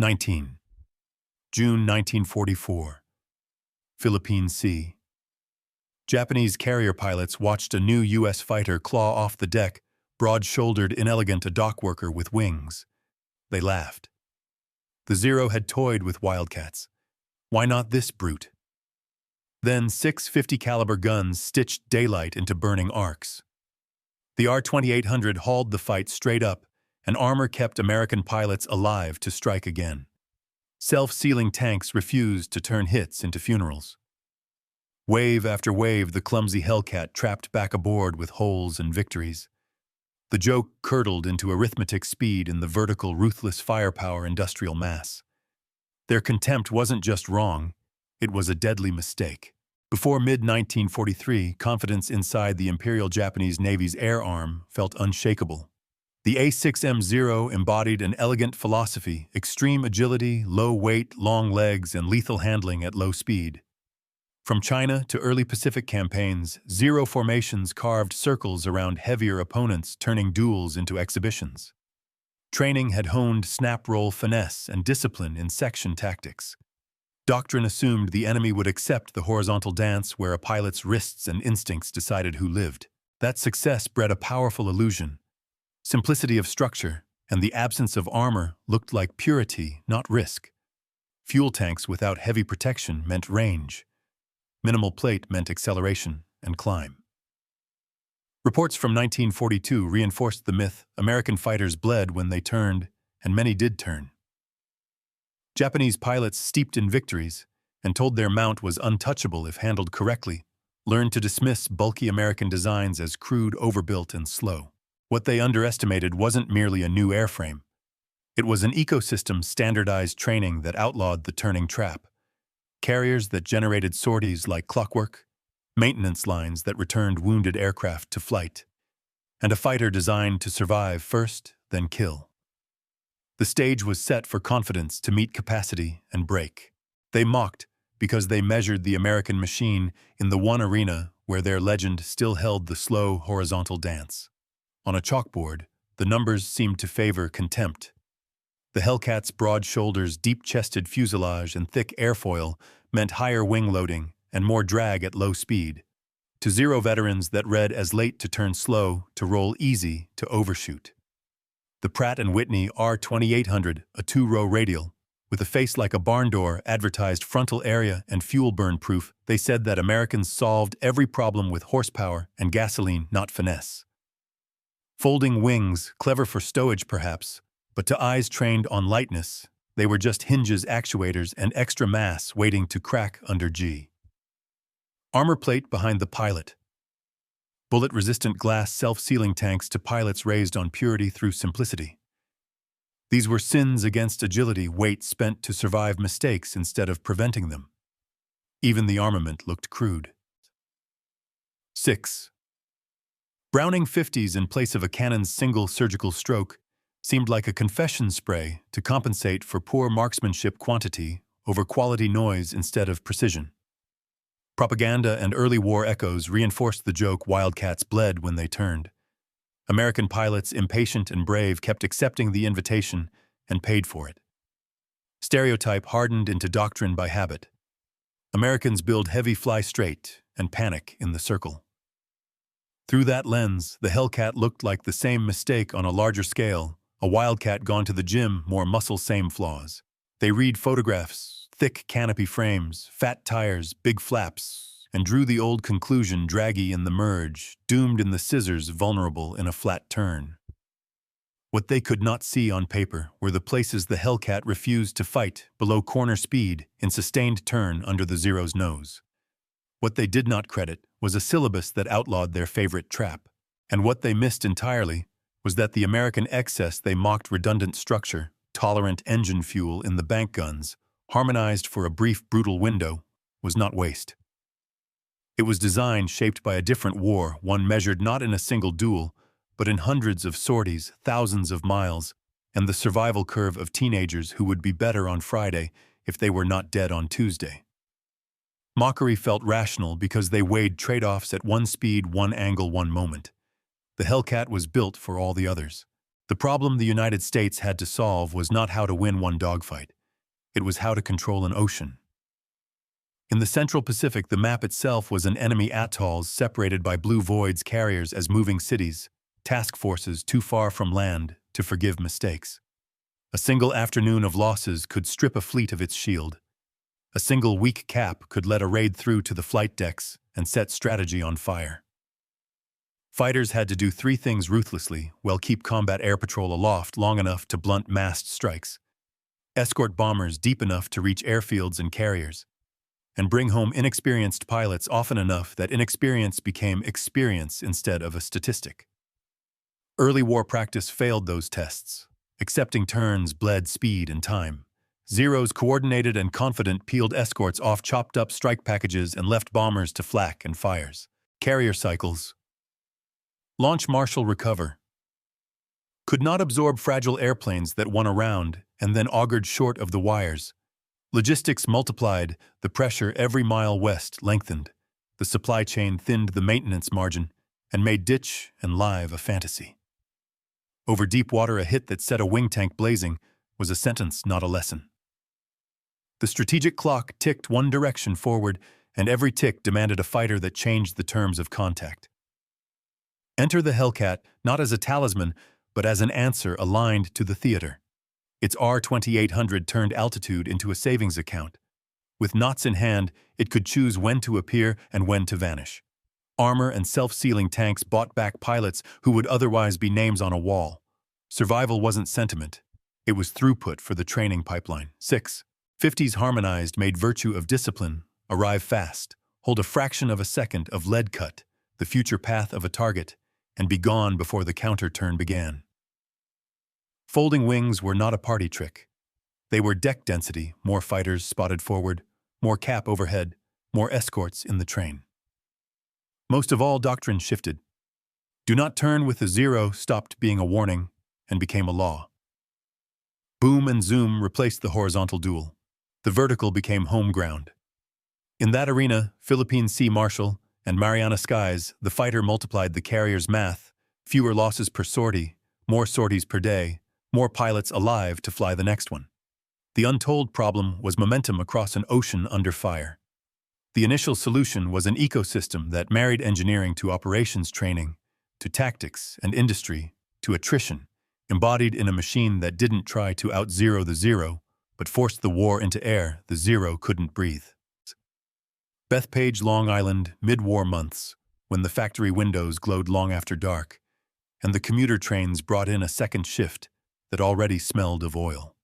19. June 1944. Philippine Sea. Japanese carrier pilots watched a new U.S. fighter claw off the deck, broad-shouldered, inelegant, a dockworker with wings. They laughed. The Zero had toyed with Wildcats. Why not this brute? Then 6 50 caliber guns stitched daylight into burning arcs. The R-2800 hauled the fight straight up, and armor kept American pilots alive to strike again. Self-sealing tanks refused to turn hits into funerals. Wave after wave, the clumsy Hellcat trapped back aboard with holes and victories. The joke curdled into arithmetic speed in the vertical, ruthless firepower industrial mass. Their contempt wasn't just wrong, it was a deadly mistake. Before mid-1943, confidence inside the Imperial Japanese Navy's air arm felt unshakable. The A6M0 embodied an elegant philosophy: extreme agility, low weight, long legs, and lethal handling at low speed. From China to early Pacific campaigns, Zero formations carved circles around heavier opponents, turning duels into exhibitions. Training had honed snap-roll finesse and discipline in section tactics. Doctrine assumed the enemy would accept the horizontal dance where a pilot's wrists and instincts decided who lived. That success bred a powerful illusion. Simplicity of structure and the absence of armor looked like purity, not risk. Fuel tanks without heavy protection meant range. Minimal plate meant acceleration and climb. Reports from 1942 reinforced the myth: American fighters bled when they turned, and many did turn. Japanese pilots, steeped in victories and told their mount was untouchable if handled correctly, learned to dismiss bulky American designs as crude, overbuilt, and slow. What they underestimated wasn't merely a new airframe. It was an ecosystem standardized training that outlawed the turning trap. Carriers that generated sorties like clockwork, maintenance lines that returned wounded aircraft to flight, and a fighter designed to survive first, then kill. The stage was set for confidence to meet capacity and break. They mocked because they measured the American machine in the one arena where their legend still held the slow horizontal dance. On a chalkboard, the numbers seemed to favor contempt. The Hellcat's broad shoulders, deep-chested fuselage, and thick airfoil meant higher wing loading and more drag at low speed. To Zero veterans, that read as late to turn slow, to roll easy, to overshoot. The Pratt & Whitney R-2800, a 2-row radial, with a face like a barn door, advertised frontal area and fuel burn proof. They said that Americans solved every problem with horsepower and gasoline, not finesse. Folding wings, clever for stowage perhaps, but to eyes trained on lightness, they were just hinges, actuators, and extra mass waiting to crack under G. Armor plate behind the pilot. Bullet-resistant glass self-sealing tanks to pilots raised on purity through simplicity. These were sins against agility, weight spent to survive mistakes instead of preventing them. Even the armament looked crude. 6. Browning 50s in place of a cannon's single surgical stroke seemed like a confession spray to compensate for poor marksmanship, quantity over quality, noise instead of precision. Propaganda and early war echoes reinforced the joke: Wildcats bled when they turned. American pilots, impatient and brave, kept accepting the invitation and paid for it. Stereotype hardened into doctrine by habit. Americans build heavy, fly straight, and panic in the circle. Through that lens, the Hellcat looked like the same mistake on a larger scale: a Wildcat gone to the gym, more muscle, same flaws. They read photographs, thick canopy frames, fat tires, big flaps, and drew the old conclusion: draggy in the merge, doomed in the scissors, vulnerable in a flat turn. What they could not see on paper were the places the Hellcat refused to fight below corner speed in sustained turn under the Zero's nose. What they did not credit was a syllabus that outlawed their favorite trap. And what they missed entirely was that the American excess they mocked, redundant structure, tolerant engine fuel in the bank guns, harmonized for a brief, brutal window, was not waste. It was design shaped by a different war, one measured not in a single duel, but in hundreds of sorties, thousands of miles, and the survival curve of teenagers who would be better on Friday if they were not dead on Tuesday. Mockery felt rational because they weighed trade-offs at one speed, one angle, one moment. The Hellcat was built for all the others. The problem the United States had to solve was not how to win one dogfight. It was how to control an ocean. In the Central Pacific, the map itself was an enemy atolls separated by blue voids carriers as moving cities, task forces too far from land to forgive mistakes. A single afternoon of losses could strip a fleet of its shield. A single weak cap could let a raid through to the flight decks and set strategy on fire. Fighters had to do three things ruthlessly: keep combat air patrol aloft long enough to blunt massed strikes, escort bombers deep enough to reach airfields and carriers, and bring home inexperienced pilots often enough that inexperience became experience instead of a statistic. Early war practice failed those tests. Accepting turns bled speed and time. Zeros, coordinated and confident, peeled escorts off chopped-up strike packages and left bombers to flak and fires. Carrier cycles. Launch, marshal, recover. Could not absorb fragile airplanes that won around and then augured short of the wires. Logistics multiplied, the pressure every mile west lengthened. The supply chain thinned the maintenance margin and made ditch and live a fantasy. Over deep water, a hit that set a wing tank blazing was a sentence, not a lesson. The strategic clock ticked one direction forward, and every tick demanded a fighter that changed the terms of contact. Enter the Hellcat, not as a talisman, but as an answer aligned to the theater. Its R-2800 turned altitude into a savings account. With knots in hand, it could choose when to appear and when to vanish. Armor and self-sealing tanks bought back pilots who would otherwise be names on a wall. Survival wasn't sentiment. It was throughput for the training pipeline. 650s harmonized made virtue of discipline, arrive fast, hold a fraction of a second of lead cut, the future path of a target, and be gone before the counter turn began. Folding wings were not a party trick. They were deck density, more fighters spotted forward, more cap overhead, more escorts in the train. Most of all, doctrine shifted. Do not turn with a zero stopped being a warning and became a law. Boom and zoom replaced the horizontal duel. The vertical became home ground. In that arena, Philippine Sea Marshal and Mariana skies, the fighter multiplied the carrier's math, fewer losses per sortie, more sorties per day, more pilots alive to fly the next one. The untold problem was momentum across an ocean under fire. The initial solution was an ecosystem that married engineering to operations training, to tactics and industry, to attrition, embodied in a machine that didn't try to out-zero the zero, but forced the war into air the zero couldn't breathe. Bethpage, Long Island, mid-war months, when the factory windows glowed long after dark, and the commuter trains brought in a second shift that already smelled of oil.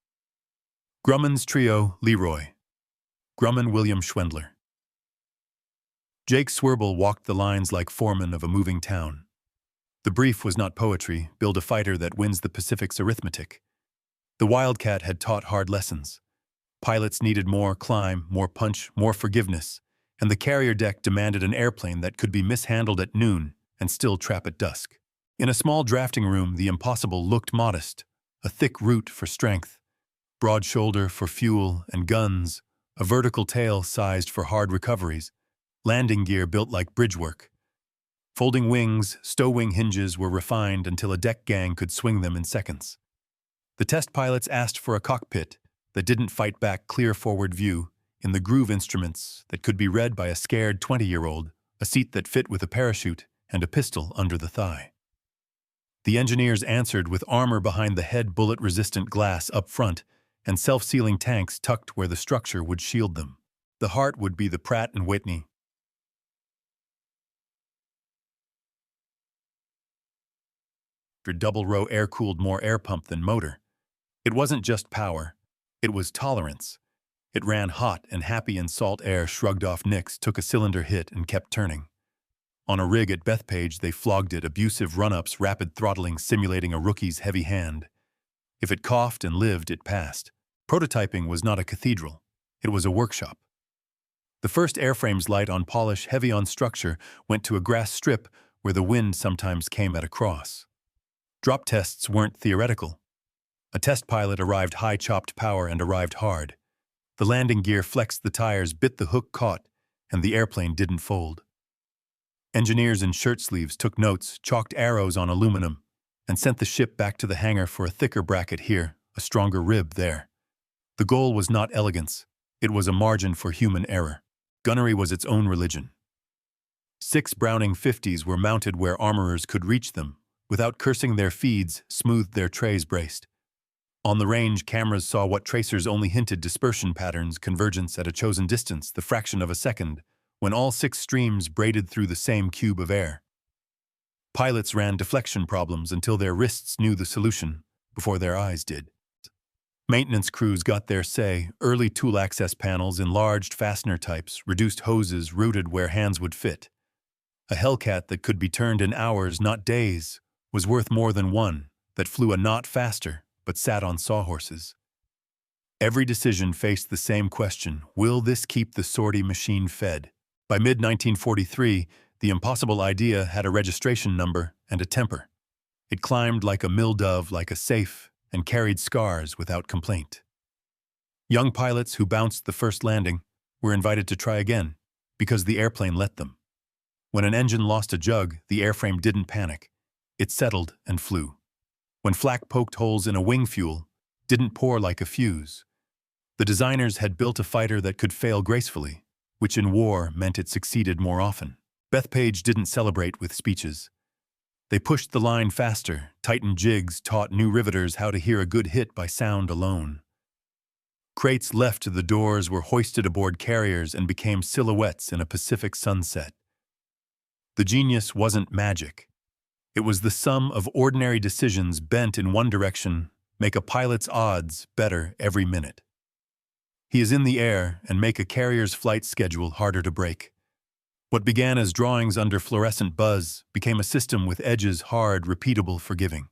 Grumman's trio, Leroy. Grumman, William Schwendler. Jake Swerble walked the lines like foreman of a moving town. The brief was not poetry, build a fighter that wins the Pacific's arithmetic. The Wildcat had taught hard lessons. Pilots needed more climb, more punch, more forgiveness, and the carrier deck demanded an airplane that could be mishandled at noon and still trap at dusk. In a small drafting room, the impossible looked modest, a thick root for strength, broad shoulder for fuel and guns, a vertical tail sized for hard recoveries, landing gear built like bridge work. Folding wings, stow wing hinges were refined until a deck gang could swing them in seconds. The test pilots asked for a cockpit that didn't fight back clear forward view, in the groove instruments that could be read by a scared 20-year-old, a seat that fit with a parachute, and a pistol under the thigh. The engineers answered with armor behind the head, bullet-resistant glass up front, and self-sealing tanks tucked where the structure would shield them. The heart would be the Pratt & Whitney. Double-row air-cooled, more air pump than motor. It wasn't just power, it was tolerance. It ran hot and happy in salt air, shrugged off nicks, took a cylinder hit and kept turning. On a rig at Bethpage, they flogged it, abusive run-ups, rapid throttling, simulating a rookie's heavy hand. If it coughed and lived, it passed. Prototyping was not a cathedral, it was a workshop. The first airframes light on polish, heavy on structure, went to a grass strip where the wind sometimes came at a cross. Drop tests weren't theoretical. A test pilot arrived high, chopped power, and arrived hard. The landing gear flexed, the tires bit, the hook caught, and the airplane didn't fold. Engineers in shirt sleeves took notes, chalked arrows on aluminum, and sent the ship back to the hangar for a thicker bracket here, a stronger rib there. The goal was not elegance, it was a margin for human error. Gunnery was its own religion. 6 Browning 50s were mounted where armorers could reach them, without cursing their feeds, smoothed their trays braced. On the range, cameras saw what tracers only hinted: dispersion patterns, convergence at a chosen distance, the fraction of a second, when all 6 streams braided through the same cube of air. Pilots ran deflection problems until their wrists knew the solution, before their eyes did. Maintenance crews got their say: early tool access panels, enlarged fastener types, reduced hoses routed where hands would fit. A Hellcat that could be turned in hours, not days, was worth more than one that flew a knot faster but sat on sawhorses. Every decision faced the same question: will this keep the sortie machine fed? By mid-1943, the impossible idea had a registration number and a temper. It climbed like a mill dove, like a safe, and carried scars without complaint. Young pilots who bounced the first landing were invited to try again, because the airplane let them. When an engine lost a jug, the airframe didn't panic. It settled and flew. When flak poked holes in a wing fuel, didn't pour like a fuse. The designers had built a fighter that could fail gracefully, which in war meant it succeeded more often. Bethpage didn't celebrate with speeches. They pushed the line faster, tightened jigs, taught new riveters how to hear a good hit by sound alone. Crates left to the doors were hoisted aboard carriers and became silhouettes in a Pacific sunset. The genius wasn't magic. It was the sum of ordinary decisions bent in one direction, make a pilot's odds better every minute. He is in the air and make a carrier's flight schedule harder to break. What began as drawings under fluorescent buzz became a system with edges hard, repeatable, forgiving.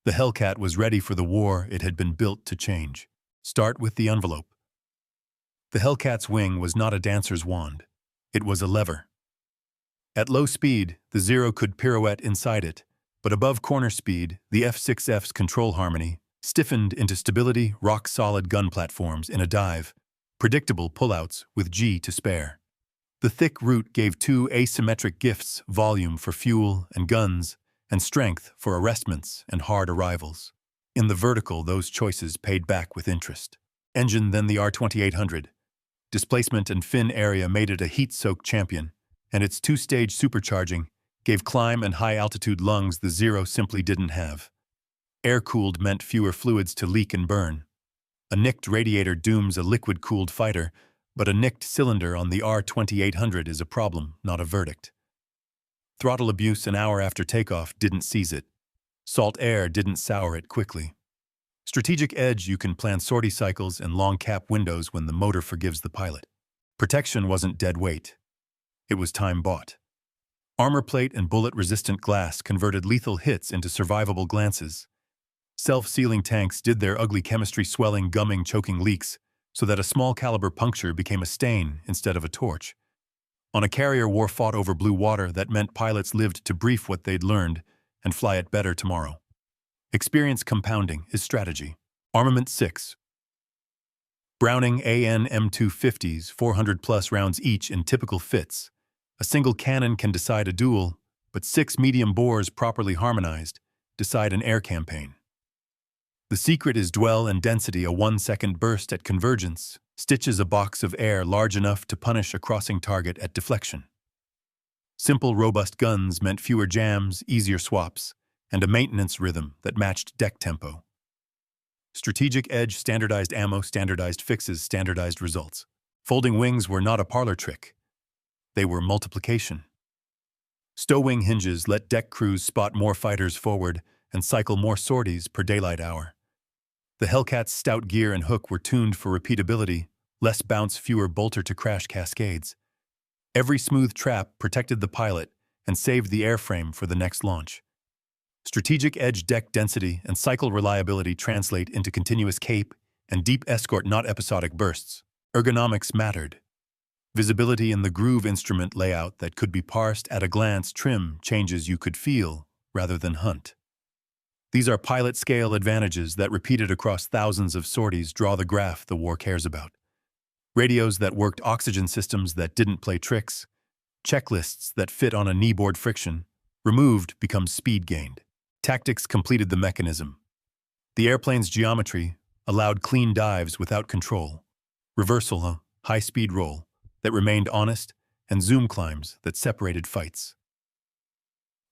The Hellcat was ready for the war it had been built to change. Start with the envelope. The Hellcat's wing was not a dancer's wand. It was a lever. At low speed, the Zero could pirouette inside it, but above corner speed, the F6F's control harmony stiffened into stability, rock-solid gun platforms in a dive, predictable pullouts with G to spare. The thick root gave 2 asymmetric gifts: volume for fuel and guns, and strength for arrestments and hard arrivals. In the vertical, those choices paid back with interest. Engine, then the R2800. Displacement and fin area made it a heat-soaked champion, and its 2-stage supercharging gave climb and high-altitude lungs the Zero simply didn't have. Air-cooled meant fewer fluids to leak and burn. A nicked radiator dooms a liquid-cooled fighter, but a nicked cylinder on the R2800 is a problem, not a verdict. Throttle abuse an hour after takeoff didn't seize it. Salt air didn't sour it quickly. Strategic edge: you can plan sortie cycles and long cap windows when the motor forgives the pilot. Protection wasn't dead weight. It was time bought. Armor plate and bullet-resistant glass converted lethal hits into survivable glances. Self-sealing tanks did their ugly chemistry: swelling, gumming, choking leaks, so that a small-caliber puncture became a stain instead of a torch. On a carrier, war fought over blue water that meant pilots lived to brief what they'd learned and fly it better tomorrow. Experience compounding is strategy. Armament 6. Browning AN M250s, 400-plus rounds each in typical fits. A single cannon can decide a duel, but 6 medium bores properly harmonized decide an air campaign. The secret is dwell and density: a 1-second burst at convergence stitches a box of air large enough to punish a crossing target at deflection. Simple, robust guns meant fewer jams, easier swaps, and a maintenance rhythm that matched deck tempo. Strategic edge: standardized ammo, standardized fixes, standardized results. Folding wings were not a parlor trick. They were multiplication. Stow-wing hinges let deck crews spot more fighters forward and cycle more sorties per daylight hour. The Hellcat's stout gear and hook were tuned for repeatability: less bounce, fewer bolter-to-crash cascades. Every smooth trap protected the pilot and saved the airframe for the next launch. Strategic edge: deck density and cycle reliability translate into continuous cape and deep escort, not episodic bursts. Ergonomics mattered. Visibility in the groove instrument layout that could be parsed at a glance, trim changes you could feel rather than hunt. These are pilot-scale advantages that, repeated across thousands of sorties, draw the graph the war cares about. Radios that worked, oxygen systems that didn't play tricks, checklists that fit on a kneeboard: friction removed becomes speed gained. Tactics completed the mechanism. The airplane's geometry allowed clean dives without control, reversal, a high-speed roll that remained honest, and zoom climbs that separated fights.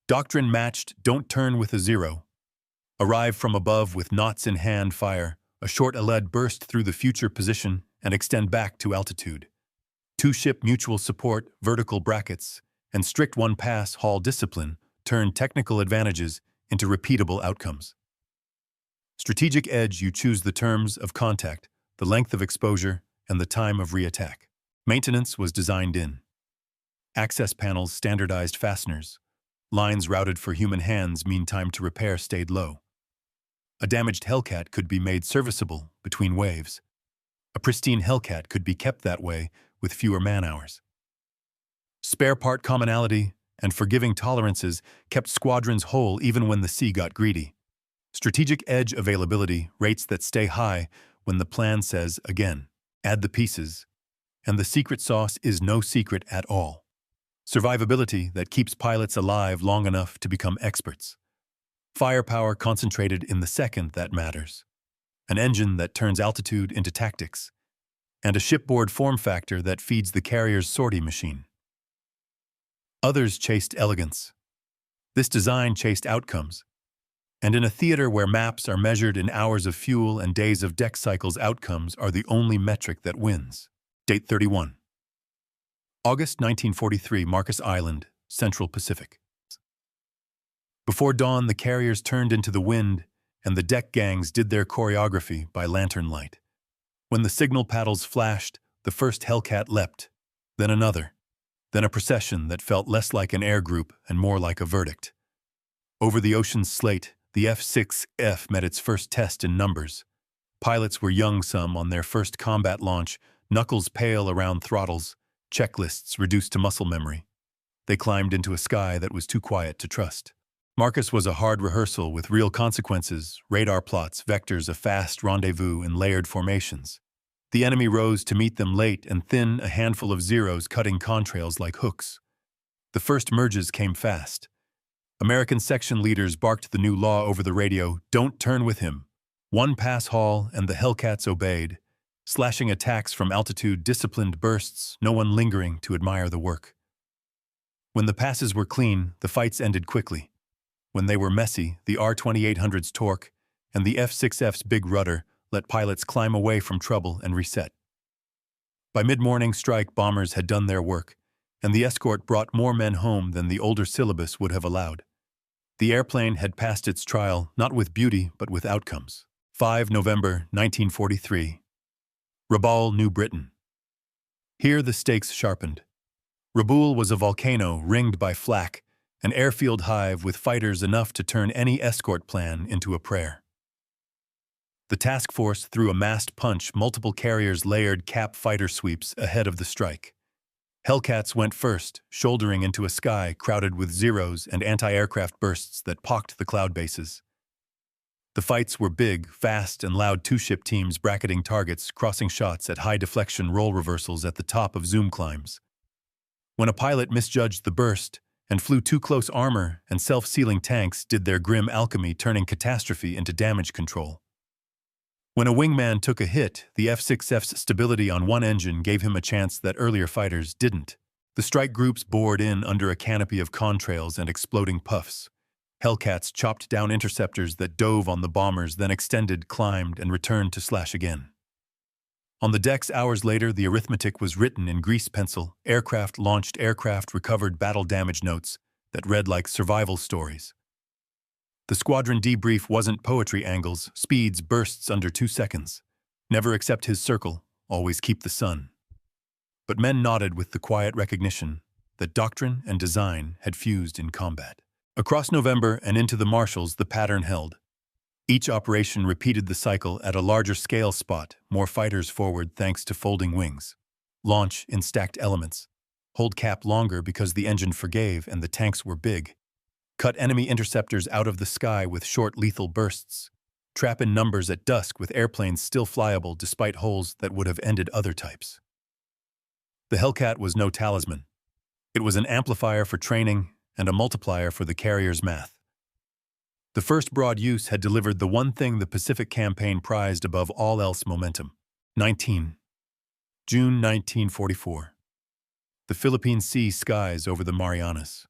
Doctrine matched don't turn with a zero. Arrive from above with knots in hand fire, a short lead burst through the future position and extend back to altitude. Two-ship mutual support, vertical brackets, and strict one-pass haul discipline turn technical advantages into repeatable outcomes. Strategic edge, you choose the terms of contact, the length of exposure, and the time of re-attack. Maintenance was designed in. Access panels, standardized fasteners. Lines routed for human hands mean time to repair stayed low. A damaged Hellcat could be made serviceable between waves. A pristine Hellcat could be kept that way with fewer man-hours. Spare part commonality and forgiving tolerances kept squadrons whole even when the sea got greedy. Strategic edge availability, rates that stay high when the plan says, again, add the pieces. And the secret sauce is no secret at all. Survivability that keeps pilots alive long enough to become experts. Firepower concentrated in the second that matters. An engine that turns altitude into tactics. And a shipboard form factor that feeds the carrier's sortie machine. Others chased elegance. This design chased outcomes. And in a theater where maps are measured in hours of fuel and days of deck cycles, outcomes are the only metric that wins. Date 31. August 1943, Marcus Island, Central Pacific. Before dawn, the carriers turned into the wind, and the deck gangs did their choreography by lantern light. When the signal paddles flashed, the first Hellcat leapt, then another, then a procession that felt less like an air group and more like a verdict. Over the ocean's slate, the F6F met its first test in numbers. Pilots were young, some on their first combat launch, knuckles pale around throttles, checklists reduced to muscle memory. They climbed into a sky that was too quiet to trust. Marcus was a hard rehearsal with real consequences, radar plots, vectors, a fast rendezvous in layered formations. The enemy rose to meet them late and thin, a handful of zeros cutting contrails like hooks. The first merges came fast. American section leaders barked the new law over the radio, don't turn with him. One pass haul and the Hellcats obeyed, slashing attacks from altitude, disciplined bursts, no one lingering to admire the work. When the passes were clean, the fights ended quickly. When they were messy, the R-2800's torque and the F6F's big rudder let pilots climb away from trouble and reset. By mid-morning, strike bombers had done their work, and the escort brought more men home than the older syllabus would have allowed. The airplane had passed its trial, not with beauty, but with outcomes. 5 November 1943. Rabaul, New Britain. Here the stakes sharpened. Rabaul was a volcano ringed by flak, an airfield hive with fighters enough to turn any escort plan into a prayer. The task force threw a massed punch, multiple carriers layered cap fighter sweeps ahead of the strike. Hellcats went first, shouldering into a sky crowded with zeros and anti-aircraft bursts that pocked the cloud bases. The fights were big, fast, and loud, two-ship teams bracketing targets, crossing shots at high-deflection roll reversals at the top of zoom climbs. When a pilot misjudged the burst and flew too close, armor and self-sealing tanks did their grim alchemy, turning catastrophe into damage control. When a wingman took a hit, the F6F's stability on one engine gave him a chance that earlier fighters didn't. The strike groups bored in under a canopy of contrails and exploding puffs. Hellcats chopped down interceptors that dove on the bombers, then extended, climbed, and returned to slash again. On the decks hours later, the arithmetic was written in grease pencil, aircraft launched, aircraft recovered, battle damage notes that read like survival stories. The squadron debrief wasn't poetry angles, speeds, bursts under 2 seconds. Never accept his circle, always keep the sun. But men nodded with the quiet recognition that doctrine and design had fused in combat. Across November and into the marshals, the pattern held. Each operation repeated the cycle at a larger scale, spot more fighters forward thanks to folding wings. Launch in stacked elements. Hold cap longer because the engine forgave and the tanks were big. Cut enemy interceptors out of the sky with short lethal bursts. Trap in numbers at dusk with airplanes still flyable despite holes that would have ended other types. The Hellcat was no talisman. It was an amplifier for training and a multiplier for the carrier's math. The first broad use had delivered the one thing the Pacific Campaign prized above all else: momentum. 19. June 1944. The Philippine Sea skies over the Marianas.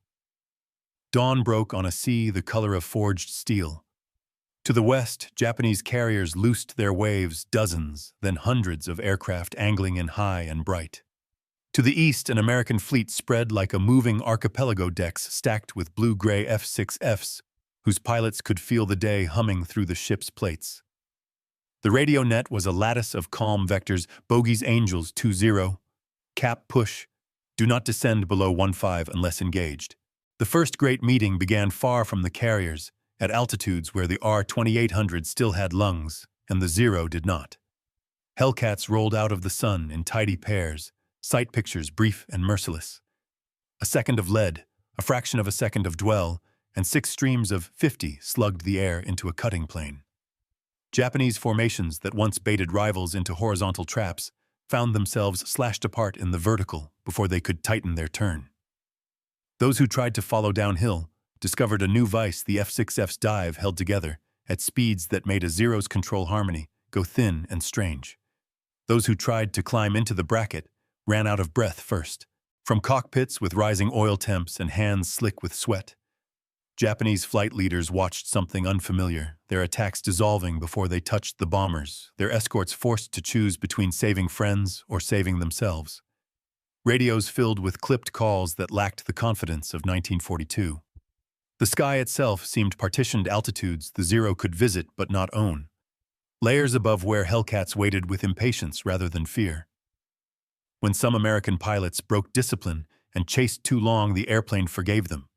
Dawn broke on a sea the color of forged steel. To the west, Japanese carriers loosed their waves, dozens, then hundreds of aircraft angling in high and bright. To the east, an American fleet spread like a moving archipelago, decks stacked with blue-gray F6Fs, whose pilots could feel the day humming through the ship's plates. The radio net was a lattice of calm vectors: bogies angels 20, cap push, do not descend below 15 unless engaged. The first great meeting began far from the carriers, at altitudes where the R-2800 still had lungs, and the Zero did not. Hellcats rolled out of the sun in tidy pairs, sight pictures brief and merciless. A second of lead, a fraction of a second of dwell, and 6 streams of 50 slugged the air into a cutting plane. Japanese formations that once baited rivals into horizontal traps found themselves slashed apart in the vertical before they could tighten their turn. Those who tried to follow downhill discovered a new vice: the F6F's dive held together at speeds that made a Zero's control harmony go thin and strange. Those who tried to climb into the bracket ran out of breath first, from cockpits with rising oil temps and hands slick with sweat. Japanese flight leaders watched something unfamiliar, their attacks dissolving before they touched the bombers, their escorts forced to choose between saving friends or saving themselves. Radios filled with clipped calls that lacked the confidence of 1942. The sky itself seemed partitioned altitudes the Zero could visit but not own, layers above where Hellcats waited with impatience rather than fear. When some American pilots broke discipline and chased too long, the airplane forgave them.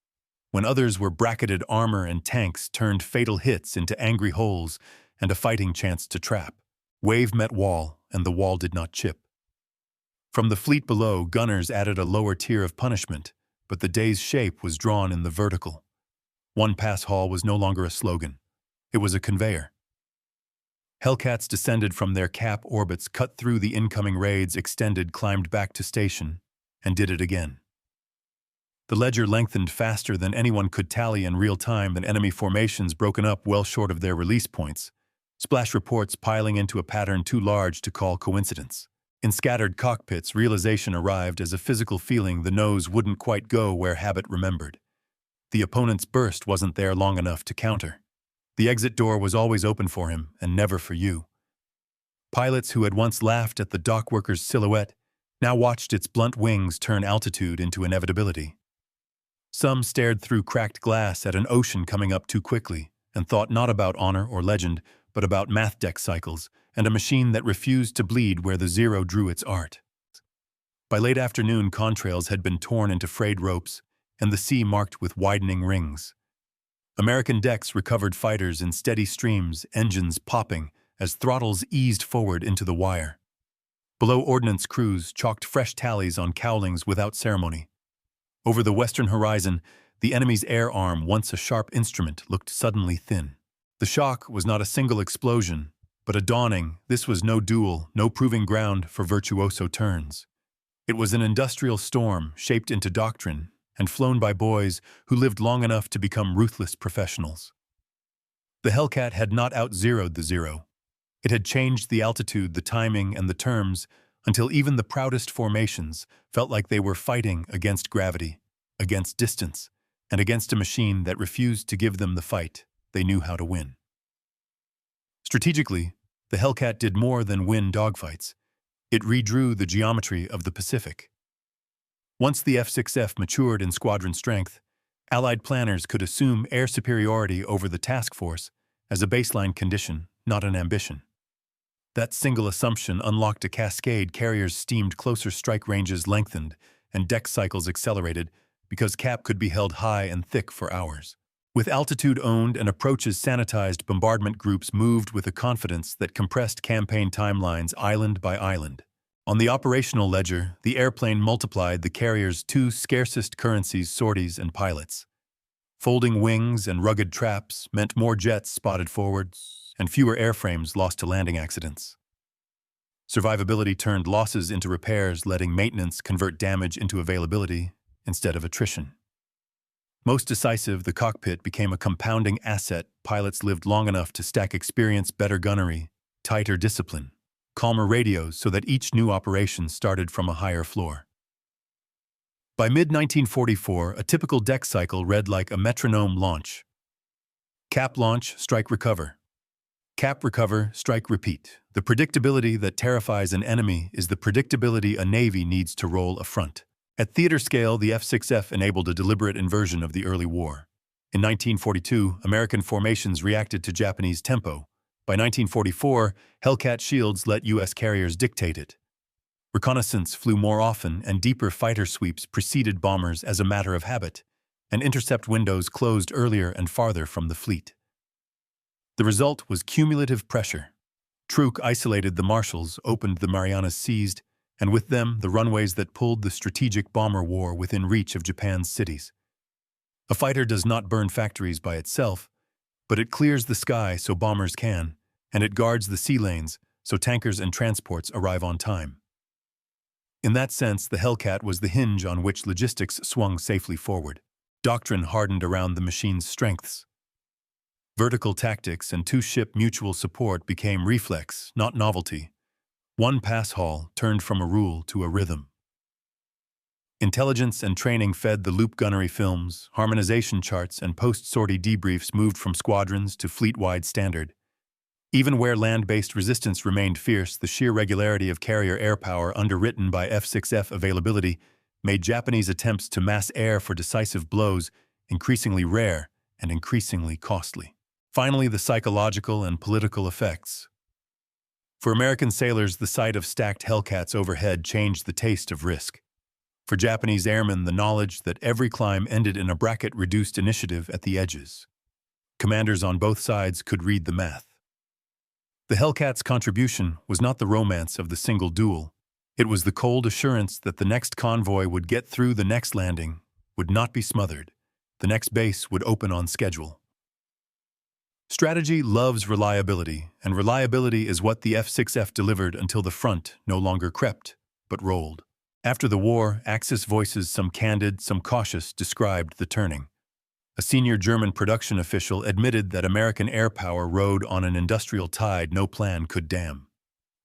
When others were bracketed armor and tanks turned fatal hits into angry holes and a fighting chance to trap, wave met wall, and the wall did not chip. From the fleet below, gunners added a lower tier of punishment, but the day's shape was drawn in the vertical. One pass haul was no longer a slogan. It was a conveyor. Hellcats descended from their cap orbits, cut through the incoming raids, extended, climbed back to station, and did it again. The ledger lengthened faster than anyone could tally in real time, than enemy formations broken up well short of their release points, splash reports piling into a pattern too large to call coincidence. In scattered cockpits, realization arrived as a physical feeling: the nose wouldn't quite go where habit remembered. The opponent's burst wasn't there long enough to counter. The exit door was always open for him, and never for you. Pilots who had once laughed at the dockworker's silhouette now watched its blunt wings turn altitude into inevitability. Some stared through cracked glass at an ocean coming up too quickly and thought not about honor or legend, but about math deck cycles and a machine that refused to bleed where the Zero drew its art. By late afternoon, contrails had been torn into frayed ropes, and the sea marked with widening rings. American decks recovered fighters in steady streams, engines popping as throttles eased forward into the wire. Below, ordnance crews chalked fresh tallies on cowlings without ceremony. Over the western horizon, the enemy's air arm, once a sharp instrument, looked suddenly thin. The shock was not a single explosion, but a dawning. This was no duel, no proving ground for virtuoso turns. It was an industrial storm shaped into doctrine and flown by boys who lived long enough to become ruthless professionals. The Hellcat had not out-zeroed the Zero. It had changed the altitude, the timing, and the terms until even the proudest formations felt like they were fighting against gravity, against distance, and against a machine that refused to give them the fight they knew how to win. Strategically, the Hellcat did more than win dogfights. It redrew the geometry of the Pacific. Once the F6F matured in squadron strength, Allied planners could assume air superiority over the task force as a baseline condition, not an ambition. That single assumption unlocked a cascade. Carriers steamed closer, strike ranges lengthened, and deck cycles accelerated because cap could be held high and thick for hours. With altitude owned and approaches sanitized, bombardment groups moved with a confidence that compressed campaign timelines island by island. On the operational ledger, the airplane multiplied the carrier's 2 scarcest currencies: sorties and pilots. Folding wings and rugged traps meant more jets spotted forwards and fewer airframes lost to landing accidents. Survivability turned losses into repairs, letting maintenance convert damage into availability instead of attrition. Most decisive, the cockpit became a compounding asset. Pilots lived long enough to stack experience, better gunnery, tighter discipline, calmer radios so that each new operation started from a higher floor. By mid-1944, a typical deck cycle read like a metronome launch. Cap launch, strike recover. Cap recover, strike repeat. The predictability that terrifies an enemy is the predictability a navy needs to roll a front. At theater scale, the F6F enabled a deliberate inversion of the early war. In 1942, American formations reacted to Japanese tempo. By 1944, Hellcat shields let U.S. carriers dictate it. Reconnaissance flew more often, and deeper fighter sweeps preceded bombers as a matter of habit, and intercept windows closed earlier and farther from the fleet. The result was cumulative pressure. Truk isolated the Marshalls, opened the Marianas seized, and with them the runways that pulled the strategic bomber war within reach of Japan's cities. A fighter does not burn factories by itself, but it clears the sky so bombers can, and it guards the sea lanes so tankers and transports arrive on time. In that sense, the Hellcat was the hinge on which logistics swung safely forward. Doctrine hardened around the machine's strengths. Vertical tactics and two-ship mutual support became reflex, not novelty. One pass haul turned from a rule to a rhythm. Intelligence and training fed the loop gunnery films, harmonization charts and post-sortie debriefs moved from squadrons to fleet-wide standard. Even where land-based resistance remained fierce, the sheer regularity of carrier air power underwritten by F6F availability made Japanese attempts to mass air for decisive blows increasingly rare and increasingly costly. Finally, the psychological and political effects. For American sailors, the sight of stacked Hellcats overhead changed the taste of risk. For Japanese airmen, the knowledge that every climb ended in a bracket-reduced initiative at the edges. Commanders on both sides could read the math. The Hellcat's contribution was not the romance of the single duel. It was the cold assurance that the next convoy would get through, the next landing would not be smothered, the next base would open on schedule. Strategy loves reliability, and reliability is what the F6F delivered until the front no longer crept, but rolled. After the war, Axis voices, some candid, some cautious, described the turning. A senior German production official admitted that American air power rode on an industrial tide no plan could dam.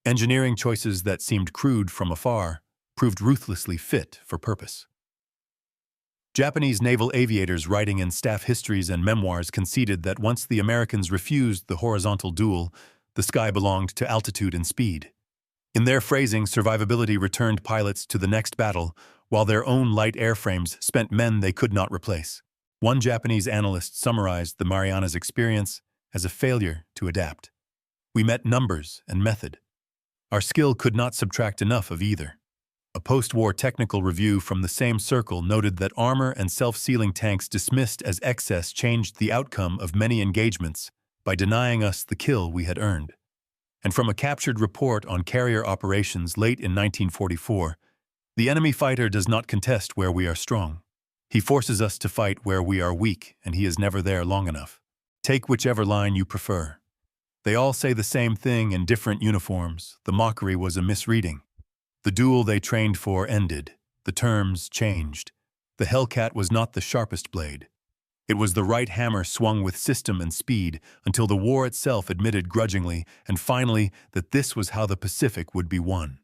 Engineering choices that seemed crude from afar proved ruthlessly fit for purpose. Japanese naval aviators writing in staff histories and memoirs conceded that once the Americans refused the horizontal duel, the sky belonged to altitude and speed. In their phrasing, survivability returned pilots to the next battle, while their own light airframes spent men they could not replace. One Japanese analyst summarized the Marianas experience as a failure to adapt. We met numbers and method. Our skill could not subtract enough of either. A post-war technical review from the same circle noted that armor and self-sealing tanks dismissed as excess changed the outcome of many engagements by denying us the kill we had earned. And from a captured report on carrier operations late in 1944, the enemy fighter does not contest where we are strong. He forces us to fight where we are weak, and he is never there long enough. Take whichever line you prefer. They all say the same thing in different uniforms. The mockery was a misreading. The duel they trained for ended. The terms changed. The Hellcat was not the sharpest blade. It was the right hammer swung with system and speed until the war itself admitted grudgingly and finally that this was how the Pacific would be won.